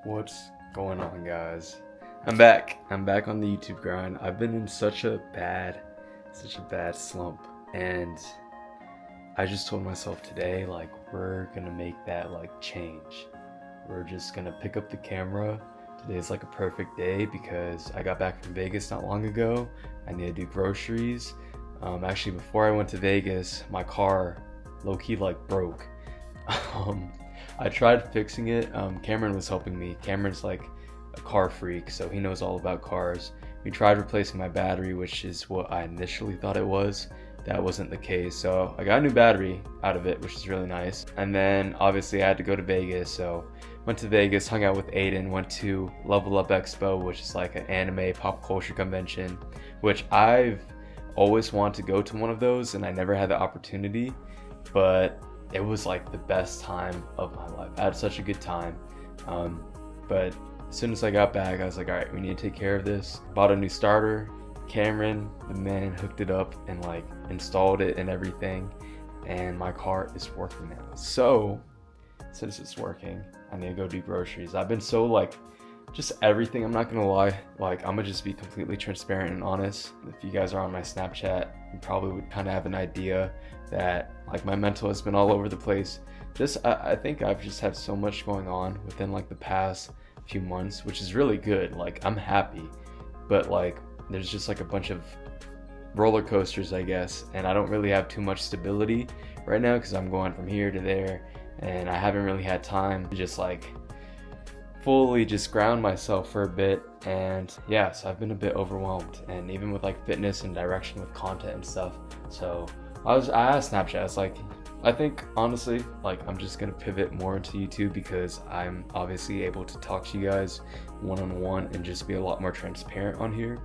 What's going on, guys? I'm back. I'm back on the YouTube grind. I've been in such a bad slump, and I just told myself today, like, we're gonna make that like change. We're just gonna pick up the camera. Today's like a perfect day because I got back from Vegas not long ago. I need to do groceries. Actually, before I went to Vegas, my car low-key like broke. Um, I tried fixing it. Cameron was helping me. Cameron's like a car freak, so he knows all about cars. We tried replacing my battery, which is what I initially thought it was. That wasn't the case, so I got a new battery out of it, which is really nice. And then obviously I had to go to Vegas, so went to Vegas, hung out with Aiden, went to Level Up Expo, which is like an anime pop culture convention, which I've always wanted to go to one of those, and I never had the opportunity, but it was like the best time of my life. I had such a good time. But as soon as I got back, I was like, all right, we need to take care of this. Bought a new starter. Cameron, the man, hooked it up and like installed it and everything. And my car is working now. So since it's working, I need to go do groceries. I've been so like, just everything, I'm not gonna lie, like I'm gonna just be completely transparent and honest. If you guys are on my Snapchat, you probably would kind of have an idea that like my mental has been all over the place. I think I've just had so much going on within like the past few months, which is really good. Like I'm happy, but like there's just like a bunch of roller coasters, I guess, and I don't really have too much stability right now because I'm going from here to there, and I haven't really had time to just like fully just ground myself for a bit. And yeah, so I've been a bit overwhelmed, and even with like fitness and direction with content and stuff. So I asked Snapchat, I was like, I think honestly, like I'm just gonna pivot more into YouTube because I'm obviously able to talk to you guys one-on-one and just be a lot more transparent on here,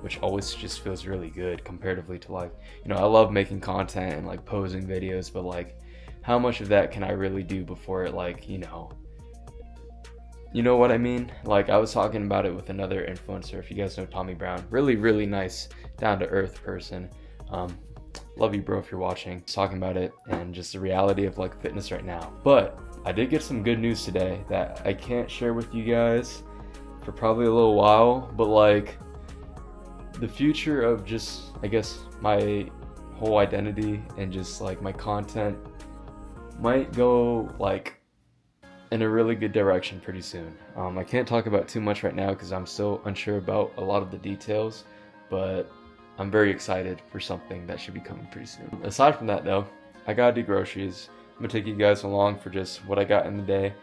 which always just feels really good comparatively to like, you know, I love making content and like posing videos, but like how much of that can I really do before it like, you know what I mean? Like I was talking about it with another influencer, if you guys know Tommy Brown, really nice, down to earth person. Love you, bro, if you're watching. Just talking about it and just the reality of like fitness right now. But I did get some good news today that I can't share with you guys for probably a little while, but like the future of just, I guess, my whole identity and just like my content might go like in a really good direction pretty soon. I can't talk about too much right now because I'm still unsure about a lot of the details, but I'm very excited for something that should be coming pretty soon. Aside from that though, I gotta do groceries. I'm gonna take you guys along for just what I got in the day.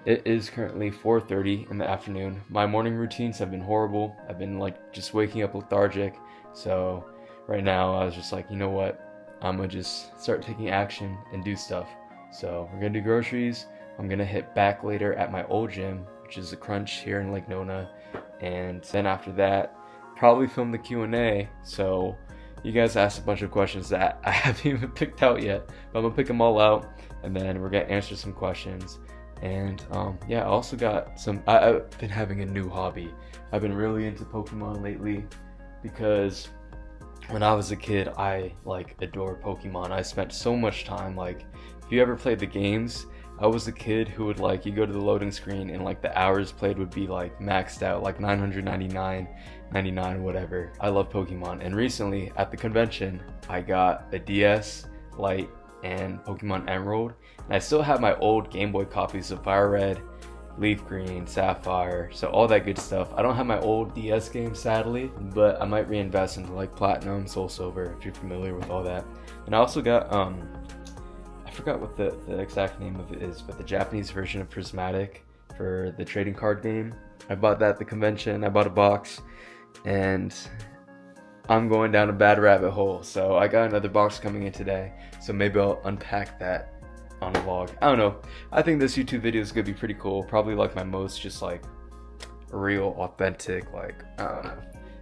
It is currently 4:30 in the afternoon. My morning routines have been horrible. I've been like just waking up lethargic. So right now I was just like, you know what? I'm gonna just start taking action and do stuff. So we're gonna do groceries. I'm gonna hit back later at my old gym, which is the Crunch here in Lake Nona. And then after that, probably film the Q&A. So you guys asked a bunch of questions that I haven't even picked out yet, but I'm gonna pick them all out and then we're gonna answer some questions. And yeah, I also got I've been having a new hobby. I've been really into Pokemon lately because when I was a kid, I like adore Pokemon. I spent so much time, like if you ever played the games, I was the kid who would like, you go to the loading screen and like the hours played would be like maxed out, like 999, whatever. I love Pokemon, and recently at the convention, I got a DS Lite and Pokemon Emerald, and I still have my old Game Boy copies of Fire Red, Leaf Green, Sapphire, so all that good stuff. I don't have my old DS games sadly, but I might reinvest into like Platinum, Soul Silver, if you're familiar with all that. And I also got I forgot what the exact name of it is, but the Japanese version of Prismatic for the trading card game. I bought that at the convention. I bought a box, and I'm going down a bad rabbit hole. So I got another box coming in today, so maybe I'll unpack that on a vlog. I don't know. I think this YouTube video is gonna be pretty cool. Probably like my most just like real, authentic, like, I don't know.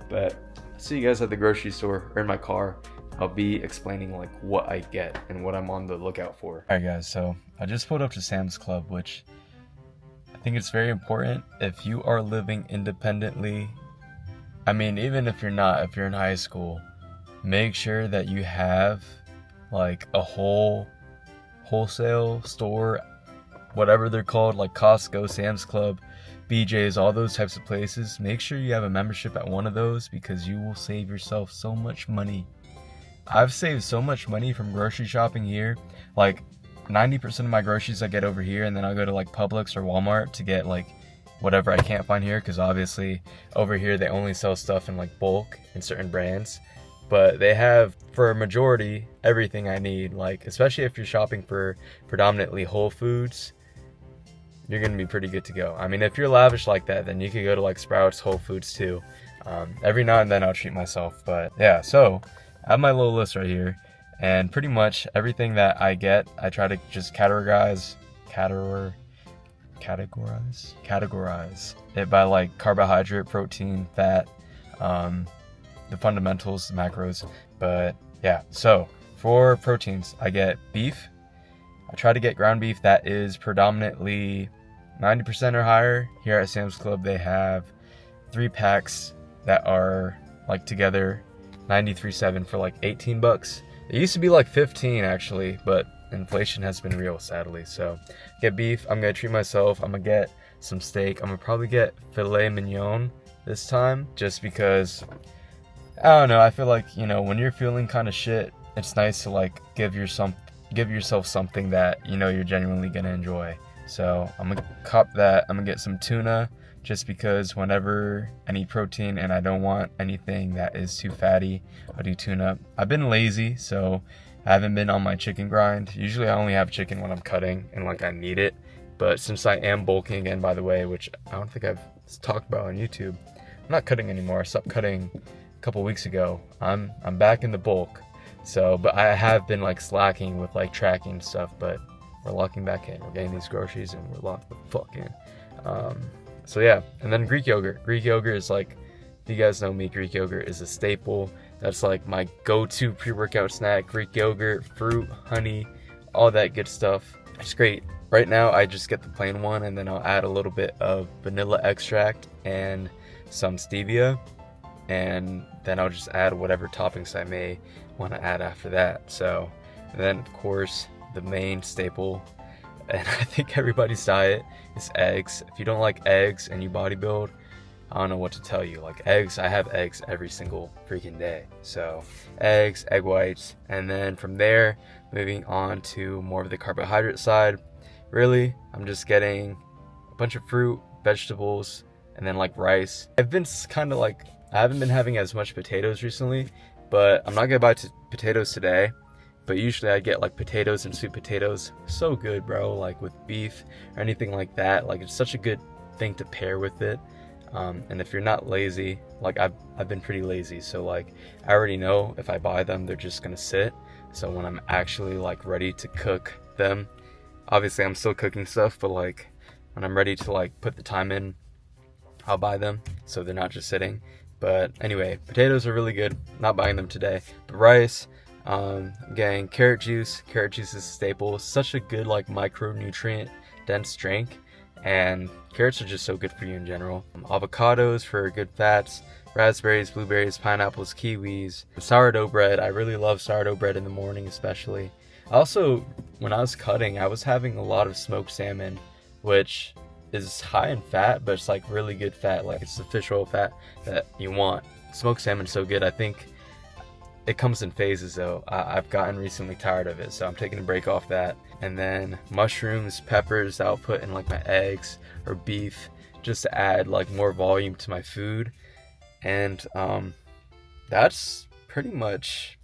But see you guys at the grocery store or in my car. I'll be explaining like what I get and what I'm on the lookout for. Alright guys, so I just pulled up to Sam's Club, which I think it's very important if you are living independently. I mean, even if you're not, if you're in high school, make sure that you have like a wholesale store whatever they're called, like Costco, Sam's Club, BJ's, all those types of places, make sure you have a membership at one of those because you will save yourself so much money. I've saved so much money from grocery shopping here. Like 90% of my groceries I get over here, and then I'll go to like Publix or Walmart to get like whatever I can't find here, because obviously over here they only sell stuff in like bulk in certain brands, but they have for a majority everything I need. Like especially if you're shopping for predominantly whole foods, you're gonna be pretty good to go. I mean, if you're lavish like that, then you could go to like Sprouts, Whole Foods too. Every now and then I'll treat myself, but yeah. So I have my little list right here, and pretty much everything that I get, I try to just categorize it by like carbohydrate, protein, fat, the fundamentals, the macros. But yeah, so for proteins, I get beef. I try to get ground beef that is predominantly 90% or higher. Here at Sam's Club, they have 3 packs that are like together 93.7 for like $18. It used to be like 15 actually, but inflation has been real, sadly. So get beef. I'm gonna treat myself. I'm gonna get some steak. I'm gonna probably get filet mignon this time, just because I don't know, I feel like, you know, when you're feeling kind of shit, it's nice to like give yourself something that you know you're genuinely gonna enjoy. So I'm gonna cop that. I'm gonna get some tuna, just because whenever I need protein and I don't want anything that is too fatty, I'll do tuna. I've been lazy, so I haven't been on my chicken grind. Usually I only have chicken when I'm cutting and like I need it. But since I am bulking again, by the way, which I don't think I've talked about on YouTube, I'm not cutting anymore. I stopped cutting a couple weeks ago. I'm back in the bulk. So, but I have been like slacking with like tracking stuff, but we're locking back in. We're getting these groceries and we're locked the fuck in. So yeah, and then Greek yogurt. Greek yogurt is like, if you guys know me, Greek yogurt is a staple. That's like my go-to pre-workout snack. Greek yogurt, fruit, honey, all that good stuff. It's great. Right now, I just get the plain one, and then I'll add a little bit of vanilla extract and some stevia, and then I'll just add whatever toppings I may want to add after that. So, and then of course, the main staple, and I think everybody's diet, is eggs. If you don't like eggs and you bodybuild, I don't know what to tell you. Like eggs, I have eggs every single freaking day. So eggs, egg whites, and then from there, moving on to more of the carbohydrate side. Really, I'm just getting a bunch of fruit, vegetables, and then like rice. I've been kind of like, I haven't been having as much potatoes recently, but I'm not gonna buy potatoes today. But usually I get like potatoes and sweet potatoes. So good, bro, like with beef or anything like that. Like it's such a good thing to pair with it. And if you're not lazy, like I've been pretty lazy, so like I already know if I buy them, they're just gonna sit. So when I'm actually like ready to cook them, obviously I'm still cooking stuff, but like when I'm ready to like put the time in, I'll buy them so they're not just sitting. But anyway, potatoes are really good. Not buying them today. But rice, getting carrot juice. Carrot juice is a staple. Such a good like micronutrient dense drink. And carrots are just so good for you in general. Avocados for good fats, raspberries, blueberries, pineapples, kiwis, sourdough bread. I really love sourdough bread in the morning especially. Also, when I was cutting, I was having a lot of smoked salmon, which is high in fat, but it's like really good fat. Like it's the fish oil fat that you want. Smoked salmon's so good. I think it comes in phases though. I've gotten recently tired of it, so I'm taking a break off that. And then mushrooms, peppers I'll put in like my eggs or beef, just to add like more volume to my food. And that's pretty much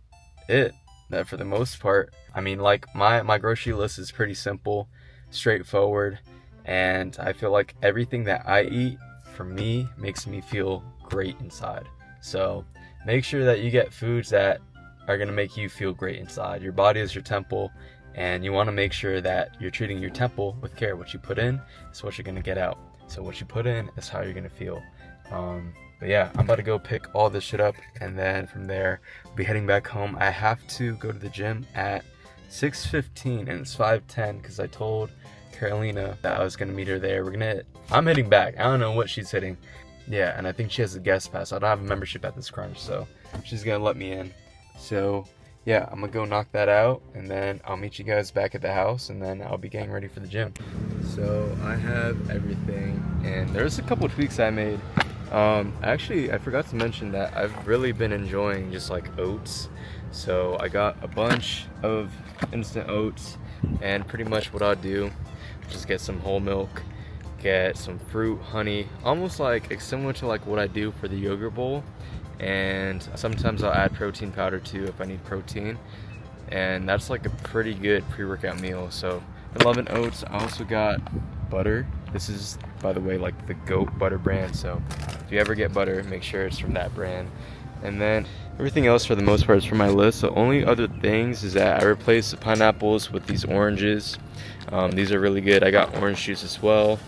it. That for the most part. I mean, like my grocery list is pretty simple, straightforward, and I feel like everything that I eat for me makes me feel great inside. So make sure that you get foods that are going to make you feel great inside. Your body is your temple, and you want to make sure that you're treating your temple with care. What you put in is what you're going to get out. So what you put in is how you're going to feel. But yeah, I'm about to go pick all this shit up, and then from there, I'll be heading back home. I have to go to the gym at 6:15, and it's 5:10 because I told Carolina that I was going to meet her there. I'm heading back. I don't know what she's hitting. Yeah, and I think she has a guest pass. I don't have a membership at this crunch, so she's going to let me in. So yeah, I'm gonna go knock that out, and then I'll meet you guys back at the house, and then I'll be getting ready for the gym. So I have everything, and there's a couple tweaks I made. Actually, I forgot to mention that I've really been enjoying just like oats. So I got a bunch of instant oats, and pretty much what I'll do, just get some whole milk, get some fruit, honey, almost like similar to like what I do for the yogurt bowl. And sometimes I'll add protein powder too if I need protein, and that's like a pretty good pre-workout meal. So I'm loving oats. I also got butter. This is, by the way, like the goat butter brand, so if you ever get butter, make sure it's from that brand. And then everything else for the most part is from my list. The only other things is that I replaced the pineapples with these oranges. These are really good. I got orange juice as well.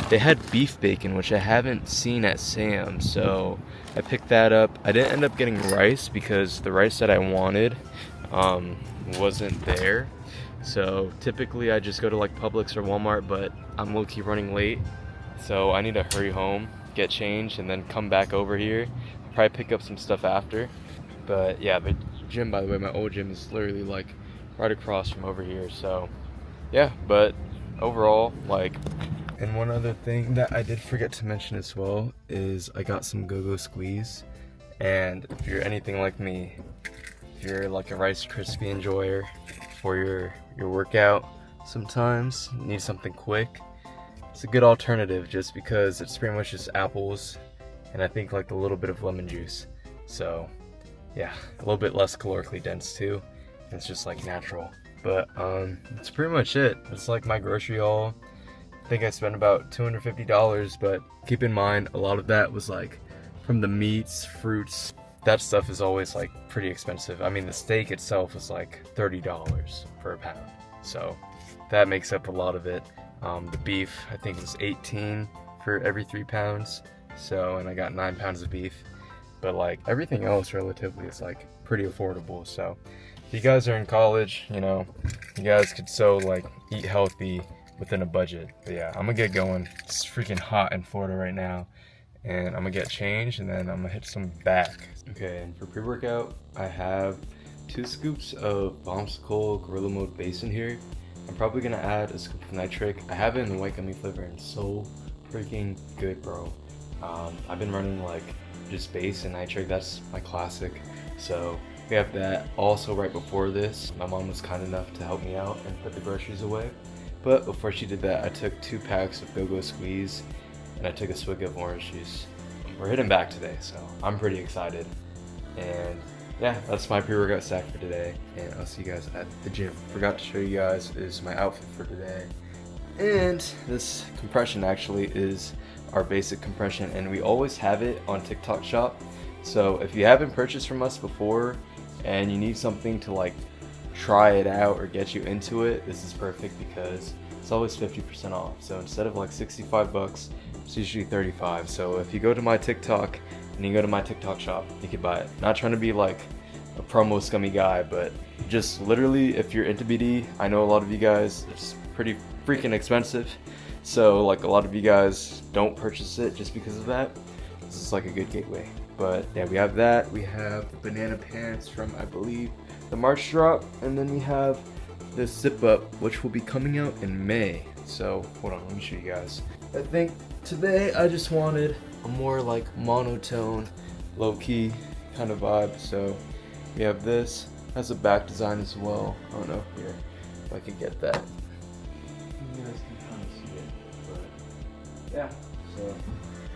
They had beef bacon, which I haven't seen at Sam's, so I picked that up. I didn't end up getting rice because the rice that I wanted wasn't there. So typically I just go to like Publix or Walmart, but I'm low-key running late, so I need to hurry home, get changed, and then come back over here. Probably pick up some stuff after. But yeah, the gym, by the way, my old gym is literally like right across from over here. So yeah, but overall, like, and one other thing that I did forget to mention as well is I got some Go-Go Squeeze. And if you're anything like me, if you're like a Rice Krispie enjoyer for your workout, sometimes you need something quick, it's a good alternative just because it's pretty much just apples and I think like a little bit of lemon juice. So yeah, a little bit less calorically dense too. It's just like natural. But that's pretty much it. It's like my grocery haul. I think I spent about $250, but keep in mind a lot of that was like from the meats, fruits. That stuff is always like pretty expensive. I mean, the steak itself was like $30 per pound, so that makes up a lot of it. The beef, I think, was $18 for every 3 pounds. So, and I got 9 pounds of beef. But like everything else relatively is like pretty affordable. So if you guys are in college, you know, you guys could so like eat healthy within a budget. But yeah, I'm gonna get going. It's freaking hot in Florida right now, and I'm gonna get changed, and then I'm gonna hit some back. Okay, and for pre-workout, I have 2 scoops of Bombsicle Gorilla Mode base in here. I'm probably gonna add a scoop of nitric. I have it in the white gummy flavor, and it's so freaking good, bro. I've been running like just base and nitric. That's my classic. So we have that. Also, right before this, my mom was kind enough to help me out and put the groceries away. But before she did that, I took 2 packs of Go-Go Squeeze, and I took a swig of orange juice. We're hitting back today, so I'm pretty excited. And yeah, that's my pre-workout stack for today, and I'll see you guys at the gym. Forgot to show you guys is my outfit for today. And this compression actually is our basic compression, and we always have it on TikTok shop. So if you haven't purchased from us before and you need something to like try it out or get you into it, this is perfect because it's always 50% off. So instead of like 65 bucks, it's usually 35. So if you go to my TikTok and you go to my TikTok shop, you can buy it. Not trying to be like a promo scummy guy, but just literally if you're into BD, I know a lot of you guys, it's pretty freaking expensive. So like a lot of you guys don't purchase it just because of that. This is like a good gateway. But yeah, we have that. We have the banana pants from, I believe, the March drop. And then we have this zip up, which will be coming out in May. So hold on, let me show you guys. I think today I just wanted a more like monotone, low-key kind of vibe. So we have this. Has a back design as well. I don't know here if I could get that. You guys can kind of see it, but yeah. So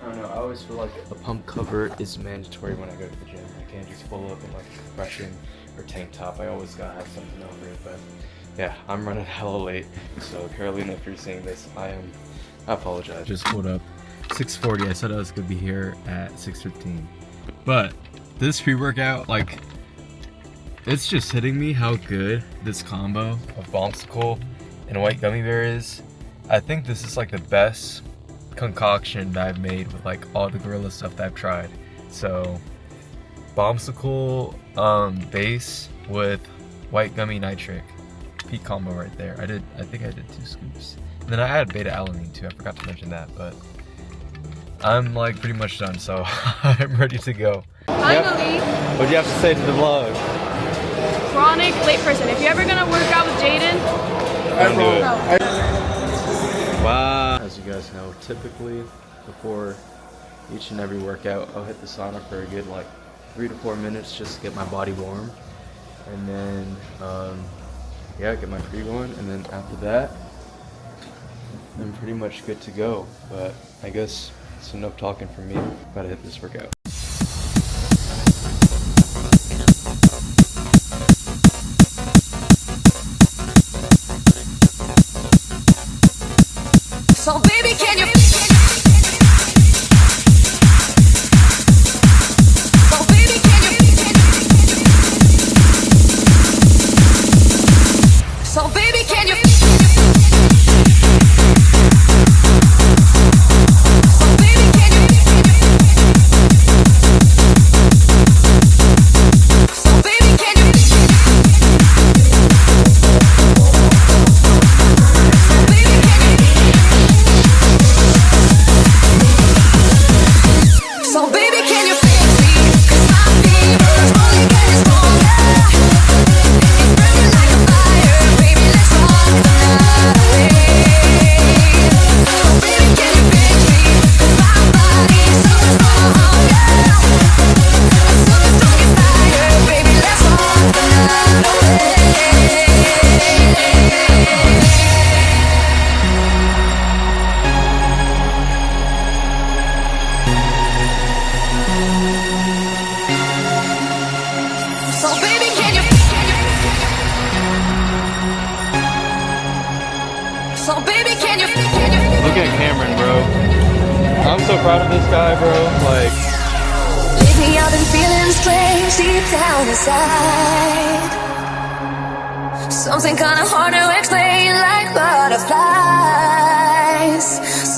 I don't know. I always feel like a pump cover is mandatory when I go to the gym. I can't just pull up in like compression or tank top. I always gotta have something over it. But yeah, I'm running hella late. So Carolina, if you're seeing this, I apologize. Just pulled up 6:40. I said I was gonna be here at 6:15. But this pre-workout, like, it's just hitting me how good this combo of Bombsicle and white gummy bear is. I think this is like the best concoction that I've made with like all the gorilla stuff that I've tried. So Bombsicle base with white gummy nitric, peak combo right there. I think I did 2 scoops. And then I added beta alanine too. I forgot to mention that, but I'm like pretty much done, so I'm ready to go. Finally. Yep. What'd you have to say to the vlog? chronic late person. If you're ever gonna work out with Jaydon, don't do it. Wow. As you guys know, typically before each and every workout, I'll hit the sauna for a good like 3 to 4 minutes just to get my body warm, and then yeah, get my pre going, and then after that, I'm pretty much good to go. But I guess it's enough talking for me. Gotta hit this workout. So baby, can you? So baby, can you? So baby, can you? So baby, can you? So baby, can you? So baby, can you fix me? 'Cause my fever's only getting stronger. It's burning like a fire, baby, let's rock the night away. So baby, can you fix me? 'Cause my body's so stronger. I'm so strong as fire, baby, let's rock the night away. So baby, can you? So baby, can you? Look at Cameron, bro. I'm so proud of this guy, bro. Like, Lately I've been feeling strange deep down inside. Something kinda hard to explain, like butterflies.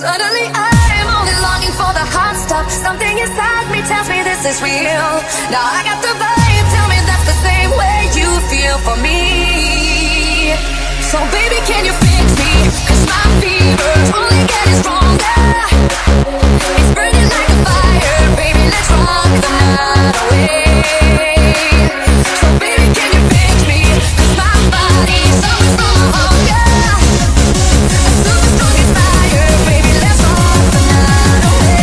Suddenly I'm only longing for the hot stuff. Something inside me tells me this is real. Now I got the vibe, tell me that's the same way you feel for me. So baby, can you fix me? 'Cause my fever's only getting stronger. It's burning like a fire, baby, let's rock the night away. So baby, can you fix me? 'Cause my body's so stronger. I'm super strong as fire, baby, let's rock the night away.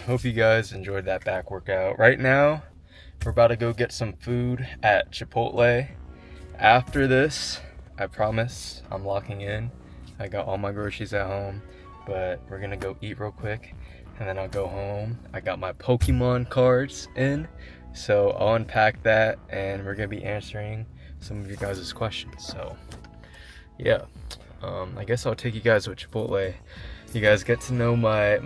hope you guys enjoyed that back workout. Right now, we're about to go get some food at Chipotle. After this, I promise I'm locking in. I got all my groceries at home, but we're gonna go eat real quick and then I'll go home. I got my Pokemon cards in, so I'll unpack that and we're gonna be answering some of your guys' questions. So yeah, I guess I'll take you guys with Chipotle. You guys get to know my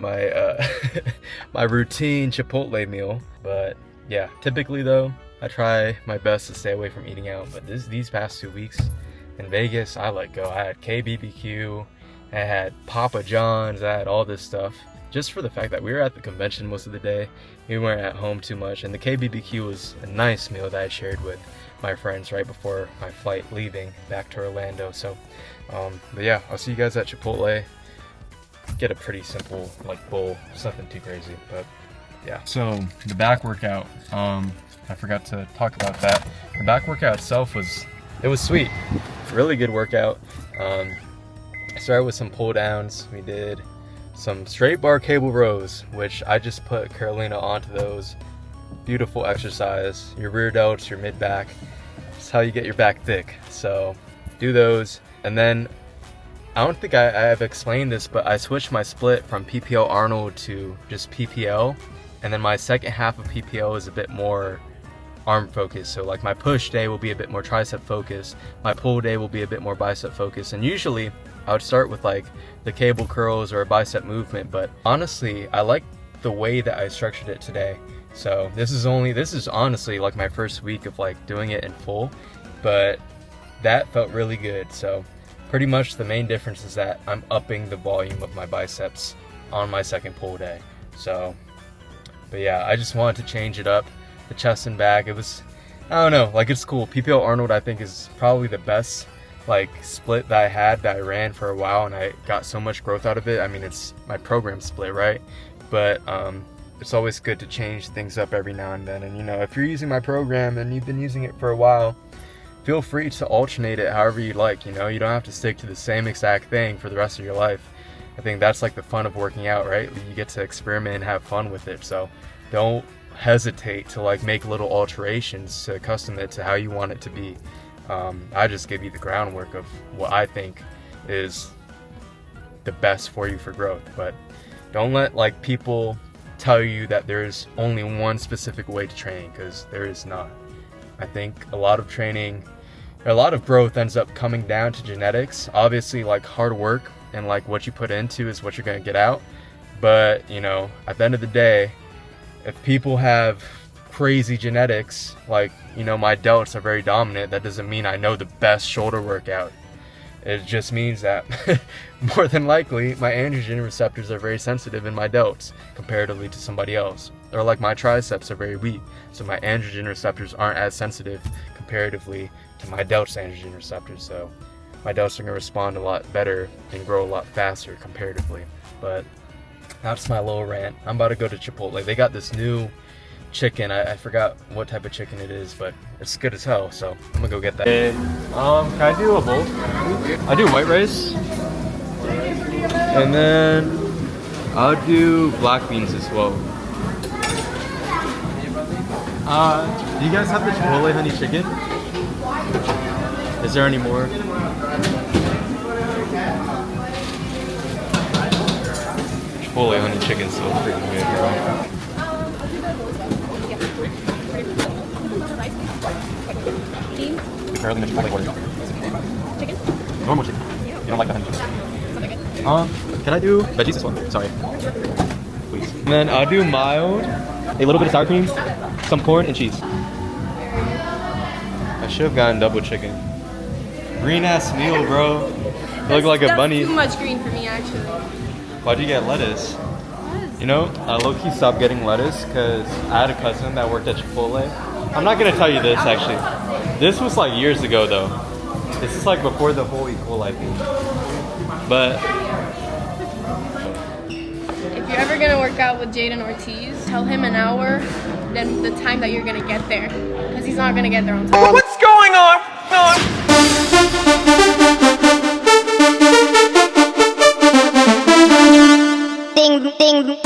my routine Chipotle meal. But yeah, typically though, I try my best to stay away from eating out. But these past 2 weeks in Vegas, I let go. I had KBBQ, I had Papa John's, I had all this stuff. Just for the fact that we were at the convention most of the day, we weren't at home too much. And the KBBQ was a nice meal that I shared with my friends right before my flight leaving back to Orlando. So, but yeah, I'll see you guys at Chipotle. Get a pretty simple like bowl, nothing too crazy, but yeah. So the back workout, I forgot to talk about that. The back workout itself was sweet, really good workout. I started with some pull downs. We did some straight bar cable rows, which I just put Carolina onto those. Beautiful exercise. Your rear delts, your mid back. It's how you get your back thick. So do those, and then I don't think I have explained this, but I switched my split from PPL Arnold to just PPL, and then my second half of PPL is a bit more arm focused. So like my push day will be a bit more tricep focused, my pull day will be a bit more bicep focused, and usually I would start with like the cable curls or a bicep movement. But honestly, I like the way that I structured it today. So this is honestly like my first week of like doing it in full, but that felt really good. So pretty much the main difference is that I'm upping the volume of my biceps on my second pull day. So, but yeah, I just wanted to change it up. The chest and back, it was, I don't know, like it's cool. PPL Arnold I think is probably the best like split that I had, that I ran for a while, and I got so much growth out of it. I mean, it's my program split, right? But it's always good to change things up every now and then. And you know, if you're using my program and you've been using it for a while, feel free to alternate it however you like. You know, you don't have to stick to the same exact thing for the rest of your life. I think that's like the fun of working out, right? You get to experiment and have fun with it. So don't hesitate to like make little alterations to custom it to how you want it to be. I just give you the groundwork of what I think is the best for you for growth. But don't let like people tell you that there's only one specific way to train, because there is not. I think a lot of growth ends up coming down to genetics. Obviously, like hard work and like what you put into is what you're going to get out. But you know, at the end of the day, if people have crazy genetics, like, you know, my delts are very dominant, that doesn't mean I know the best shoulder workout. It just means that more than likely my androgen receptors are very sensitive in my delts comparatively to somebody else. Or like my triceps are very weak, so my androgen receptors aren't as sensitive comparatively to my delts androgen receptors. So my delts are going to respond a lot better and grow a lot faster comparatively. But that's my little rant. I'm about to go to Chipotle. They got this new chicken. I forgot what type of chicken it is, but it's good as hell, so I'm gonna go get that. Can I do a bowl? I do white rice, and then I'll do black beans as well. Do you guys have the Chipotle honey chicken? Is there any more? Chipotle honey chicken's so freaking good, bro. Apparently the Chipotle order. Chicken? Normal chicken. You don't like the honey chicken? Can I do veggies as well? Sorry. Please. And then I'll do mild, a little bit of sour cream, some corn, and cheese. I should have gotten double chicken. Green ass meal, bro. You look like a bunny. That's too much green for me, actually. Why'd you get lettuce? You know, I low-key stopped getting lettuce because I had a cousin that worked at Chipotle. I'm not gonna tell you this actually. This was like years ago though. This is like before the whole E. coli thing. But if you're ever gonna work out with Jaydon Ortiz, tell him an hour, then the time that you're gonna get there, because he's not gonna get there on time. What's going on? Ding, ding.